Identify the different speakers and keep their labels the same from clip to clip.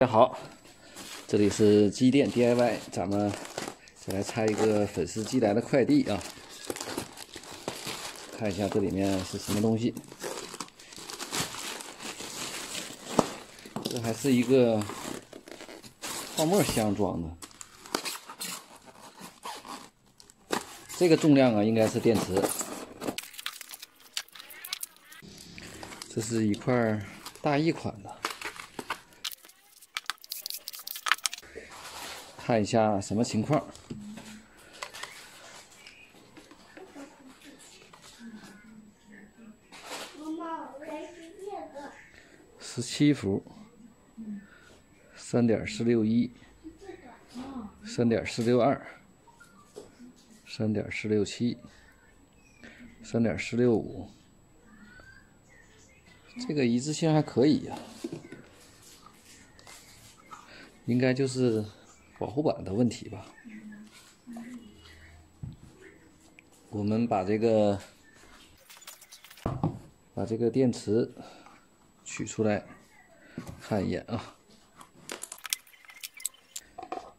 Speaker 1: 大家好，这里是机电 DIY， 咱们再来拆一个粉丝寄来的快递啊，看一下这里面是什么东西。这还是一个泡沫箱装的，这个重量啊应该是电池。这是一块大一款的。 看一下什么情况。17伏，3.461， 3.462， 3.467， 3.465，这个一致性还可以呀，应该就是保护板的问题吧。我们把这个电池取出来看一眼啊。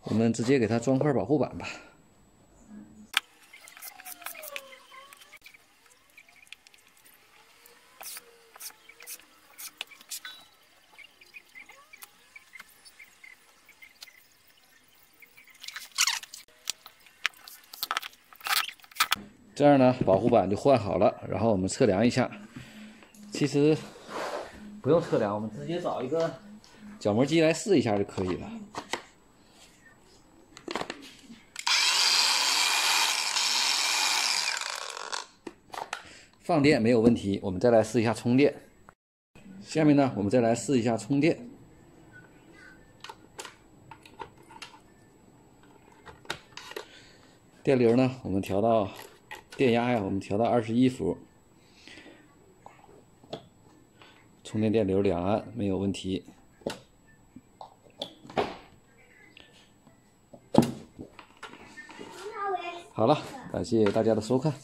Speaker 1: 我们直接给它装块保护板吧。这样呢，保护板就换好了。然后我们测量一下，其实不用测量，我们直接找一个角磨机来试一下就可以了。放电没有问题，我们再来试一下充电。下面呢，我们再来试一下充电。电流呢，我们调到。 电压呀，我们调到21伏，充电电流2安没有问题。好了，感谢大家的收看。